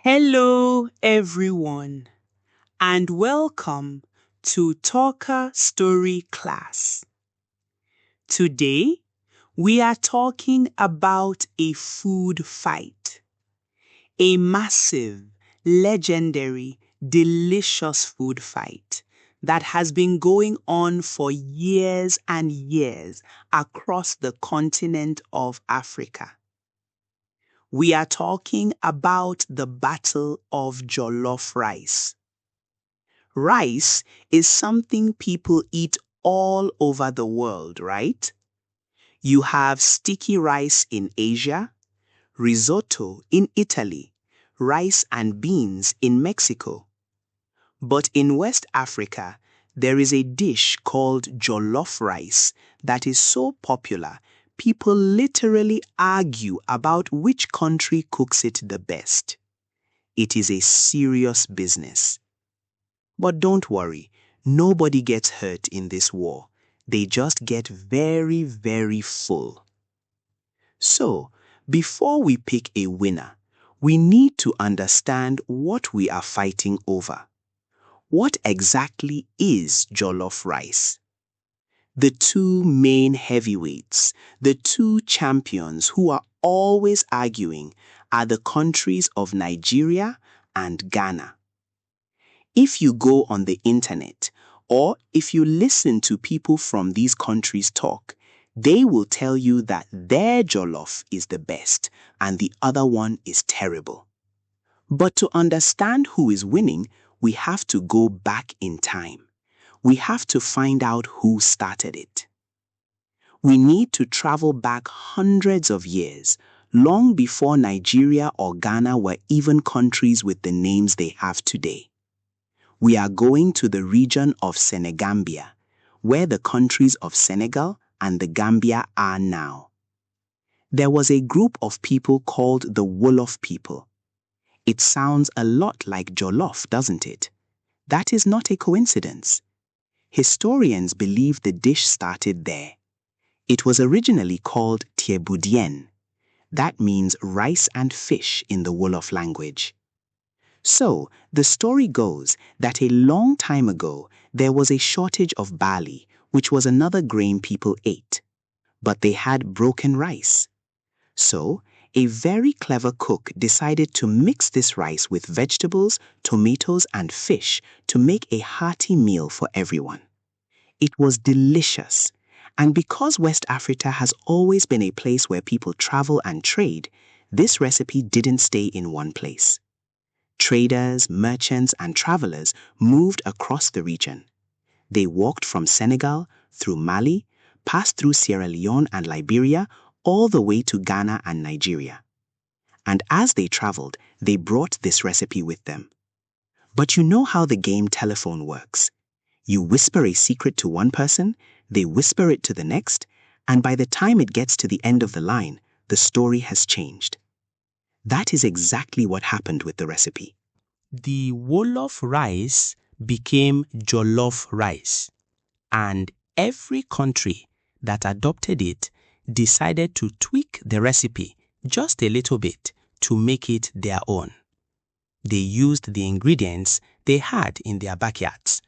Hello, everyone, and welcome to Talker Story Class. Today, we are talking about a food fight, a massive, legendary, delicious food fight that has been going on for years and years across the continent of Africa. We are talking about the Battle of Jollof Rice. Rice is something people eat all over the world, right? You have sticky rice in Asia, risotto in Italy, rice and beans in Mexico. But in West Africa, there is a dish called jollof rice that is so popular, people literally argue about which country cooks it the best. It is a serious business. But don't worry, nobody gets hurt in this war. They just get very, very full. So, before we pick a winner, we need to understand what we are fighting over. What exactly is jollof rice? The two main heavyweights, the two champions who are always arguing, are the countries of Nigeria and Ghana. If you go on the internet or if you listen to people from these countries talk, they will tell you that their jollof is the best and the other one is terrible. But to understand who is winning, we have to go back in time. We have to find out who started it. We need to travel back hundreds of years, long before Nigeria or Ghana were even countries with the names they have today. We are going to the region of Senegambia, where the countries of Senegal and the Gambia are now. There was a group of people called the Wolof people. It sounds a lot like Jollof, doesn't it? That is not a coincidence. Historians believe the dish started there. It was originally called Tiebudien. That means rice and fish in the Wolof language. So, the story goes that a long time ago, there was a shortage of barley, which was another grain people ate. But they had broken rice. So, a very clever cook decided to mix this rice with vegetables, tomatoes, and fish to make a hearty meal for everyone. It was delicious. And because West Africa has always been a place where people travel and trade, this recipe didn't stay in one place. Traders, merchants, and travelers moved across the region. They walked from Senegal, through Mali, passed through Sierra Leone and Liberia, all the way to Ghana and Nigeria. And as they traveled, they brought this recipe with them. But you know how the game telephone works. You whisper a secret to one person, they whisper it to the next, and by the time it gets to the end of the line, the story has changed. That is exactly what happened with the recipe. The Wolof rice became Jollof rice, and every country that adopted it decided to tweak the recipe just a little bit to make it their own. They used the ingredients they had in their backyards,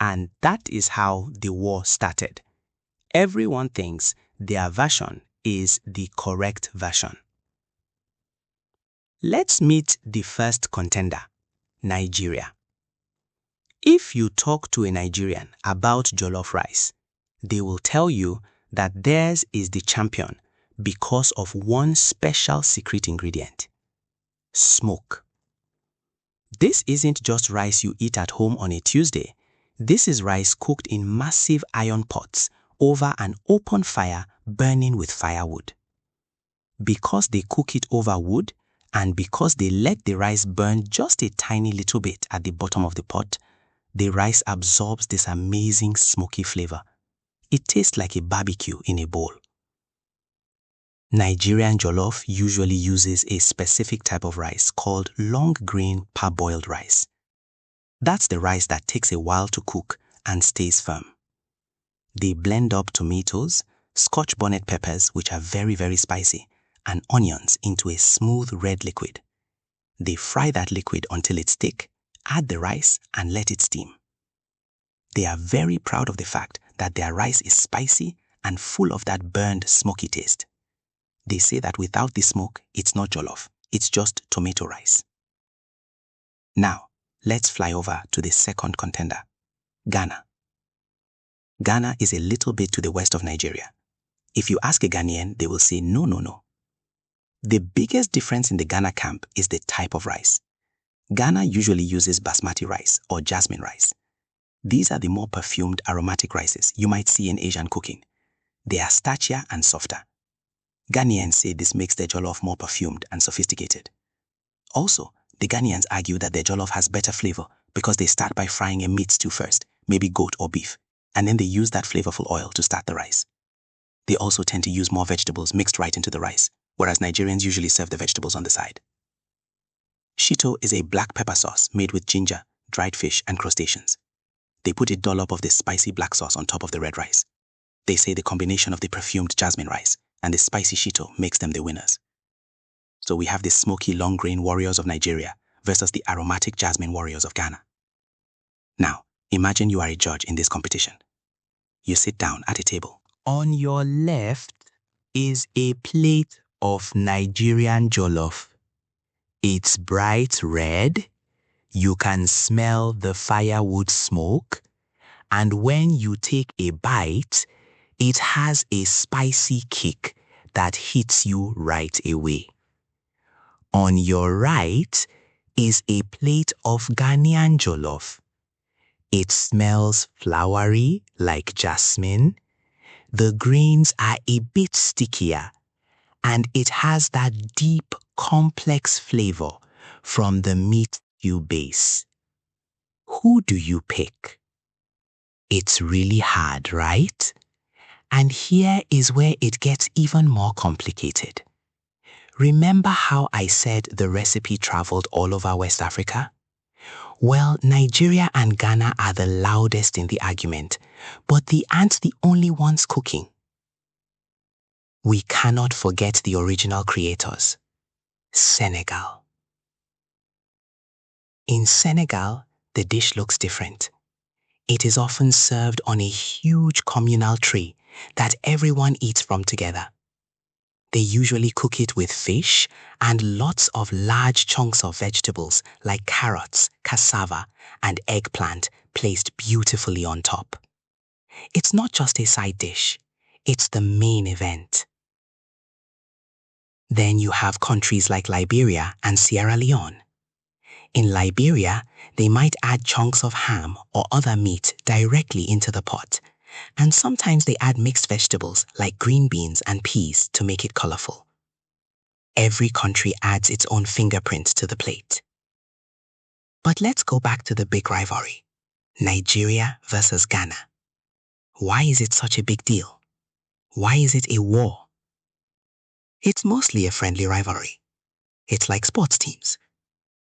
and that is how the war started. Everyone thinks their version is the correct version. Let's meet the first contender, Nigeria. If you talk to a Nigerian about jollof rice, they will tell you that theirs is the champion because of one special secret ingredient: smoke. This isn't just rice you eat at home on a Tuesday. This is rice cooked in massive iron pots over an open fire burning with firewood. Because they cook it over wood, and because they let the rice burn just a tiny little bit at the bottom of the pot, the rice absorbs this amazing smoky flavor. It tastes like a barbecue in a bowl. Nigerian jollof usually uses a specific type of rice called long grain parboiled rice. That's the rice that takes a while to cook and stays firm. They blend up tomatoes, Scotch bonnet peppers, which are very, very spicy, and onions into a smooth red liquid. They fry that liquid until it's thick, add the rice, and let it steam. They are very proud of the fact that their rice is spicy and full of that burned, smoky taste. They say that without the smoke, it's not jollof, it's just tomato rice. Now, let's fly over to the second contender, Ghana. Ghana is a little bit to the west of Nigeria. If you ask a Ghanaian, they will say no, no, no. The biggest difference in the Ghana camp is the type of rice. Ghana usually uses basmati rice or jasmine rice. These are the more perfumed aromatic rices you might see in Asian cooking. They are starchier and softer. Ghanaians say this makes their jollof more perfumed and sophisticated. Also, the Ghanaians argue that their jollof has better flavor because they start by frying a meat stew first, maybe goat or beef, and then they use that flavorful oil to start the rice. They also tend to use more vegetables mixed right into the rice, whereas Nigerians usually serve the vegetables on the side. Shito is a black pepper sauce made with ginger, dried fish, and crustaceans. They put a dollop of this spicy black sauce on top of the red rice. They say the combination of the perfumed jasmine rice and the spicy shito makes them the winners. So we have the smoky long grain warriors of Nigeria versus the aromatic jasmine warriors of Ghana. Now, imagine you are a judge in this competition. You sit down at a table. On your left is a plate of Nigerian jollof. It's bright red. You can smell the firewood smoke. And when you take a bite, it has a spicy kick that hits you right away. On your right is a plate of Ghanaian jollof. It smells flowery like jasmine. The grains are a bit stickier, and it has that deep, complex flavor from the meat stew base. Who do you pick? It's really hard, right? And here is where it gets even more complicated. Remember how I said the recipe traveled all over West Africa? Well, Nigeria and Ghana are the loudest in the argument, but they aren't the only ones cooking. We cannot forget the original creators, Senegal. In Senegal, the dish looks different. It is often served on a huge communal tray that everyone eats from together. They usually cook it with fish and lots of large chunks of vegetables like carrots, cassava, and eggplant placed beautifully on top. It's not just a side dish, it's the main event. Then you have countries like Liberia and Sierra Leone. In Liberia, they might add chunks of ham or other meat directly into the pot, and sometimes they add mixed vegetables like green beans and peas to make it colorful. Every country adds its own fingerprint to the plate. But let's go back to the big rivalry, Nigeria versus Ghana. Why is it such a big deal? Why is it a war? It's mostly a friendly rivalry. It's like sports teams.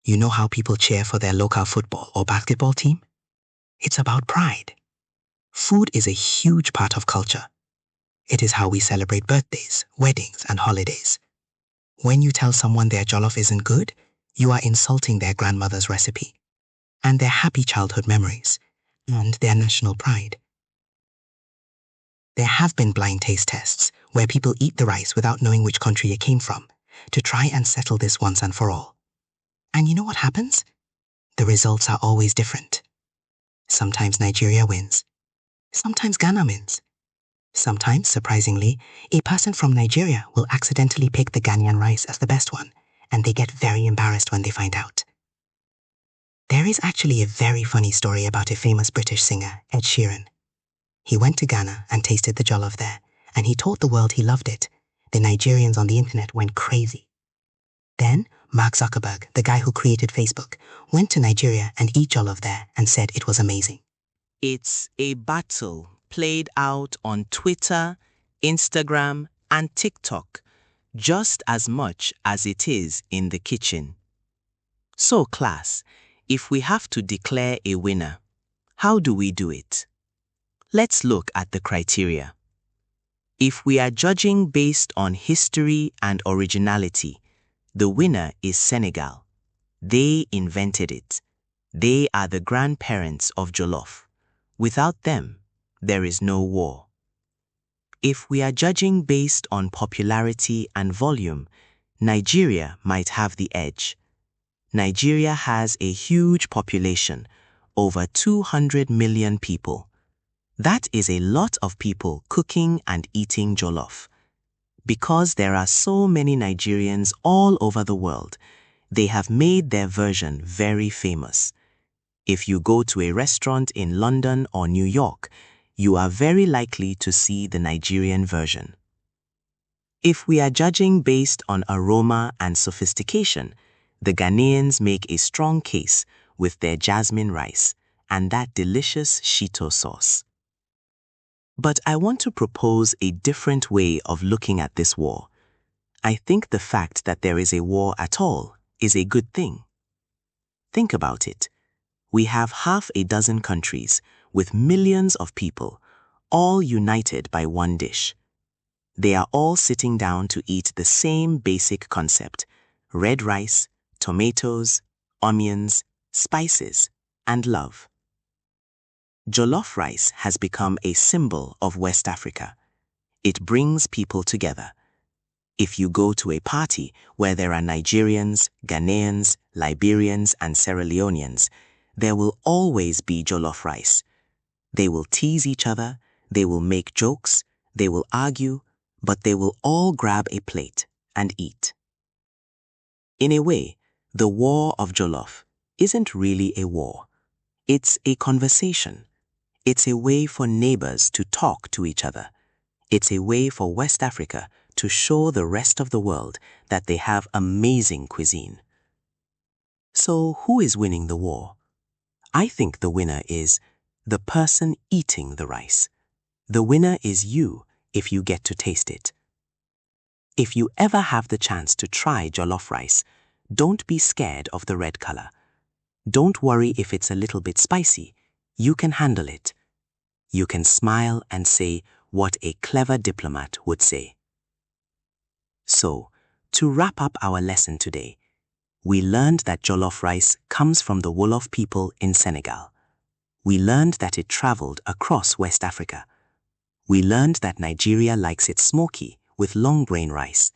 You know how people cheer for their local football or basketball team? It's about pride. Food is a huge part of culture. It is how we celebrate birthdays, weddings, and holidays. When you tell someone their jollof isn't good, you are insulting their grandmother's recipe, and their happy childhood memories, and their national pride. There have been blind taste tests where people eat the rice without knowing which country it came from, to try and settle this once and for all. And you know what happens? The results are always different. Sometimes Nigeria wins. Sometimes Ghana wins. Sometimes, surprisingly, a person from Nigeria will accidentally pick the Ghanaian rice as the best one, and they get very embarrassed when they find out. There is actually a very funny story about a famous British singer, Ed Sheeran. He went to Ghana and tasted the jollof there, and he told the world he loved it. The Nigerians on the internet went crazy. Then, Mark Zuckerberg, the guy who created Facebook, went to Nigeria and ate jollof there and said it was amazing. It's a battle played out on Twitter, Instagram, and TikTok, just as much as it is in the kitchen. So, class, if we have to declare a winner, how do we do it? Let's look at the criteria. If we are judging based on history and originality, the winner is Senegal. They invented it. They are the grandparents of jollof. Without them, there is no war. If we are judging based on popularity and volume, Nigeria might have the edge. Nigeria has a huge population, over 200 million people. That is a lot of people cooking and eating jollof. Because there are so many Nigerians all over the world, they have made their version very famous. If you go to a restaurant in London or New York, you are very likely to see the Nigerian version. If we are judging based on aroma and sophistication, the Ghanaians make a strong case with their jasmine rice and that delicious shito sauce. But I want to propose a different way of looking at this war. I think the fact that there is a war at all is a good thing. Think about it. We have half a dozen countries with millions of people, all united by one dish. They are all sitting down to eat the same basic concept: red rice, tomatoes, onions, spices, and love. Jollof rice has become a symbol of West Africa. It brings people together. If you go to a party where there are Nigerians, Ghanaians, Liberians, and Sierra Leoneans, there will always be jollof rice. They will tease each other, they will make jokes, they will argue, but they will all grab a plate and eat. In a way, the war of jollof isn't really a war. It's a conversation. It's a way for neighbors to talk to each other. It's a way for West Africa to show the rest of the world that they have amazing cuisine. So who is winning the war? I think the winner is the person eating the rice. The winner is you if you get to taste it. If you ever have the chance to try jollof rice, don't be scared of the red color. Don't worry if it's a little bit spicy. You can handle it. You can smile and say what a clever diplomat would say. So, to wrap up our lesson today, we learned that jollof rice comes from the Wolof people in Senegal. We learned that it traveled across West Africa. We learned that Nigeria likes it smoky with long grain rice,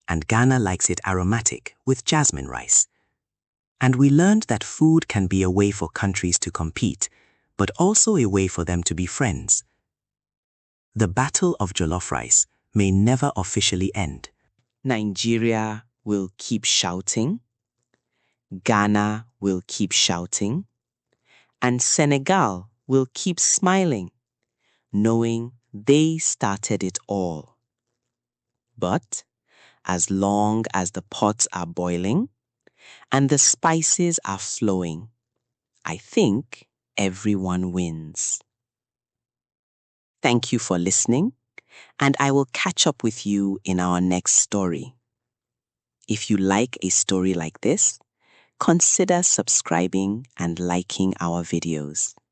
and Ghana likes it aromatic with jasmine rice. And we learned that food can be a way for countries to compete, but also a way for them to be friends. The battle of jollof rice may never officially end. Nigeria will keep shouting, Ghana will keep shouting, and Senegal will keep smiling, knowing they started it all. But as long as the pots are boiling and the spices are flowing, I think everyone wins. Thank you for listening, and I will catch up with you in our next story. If you like a story like this, consider subscribing and liking our videos.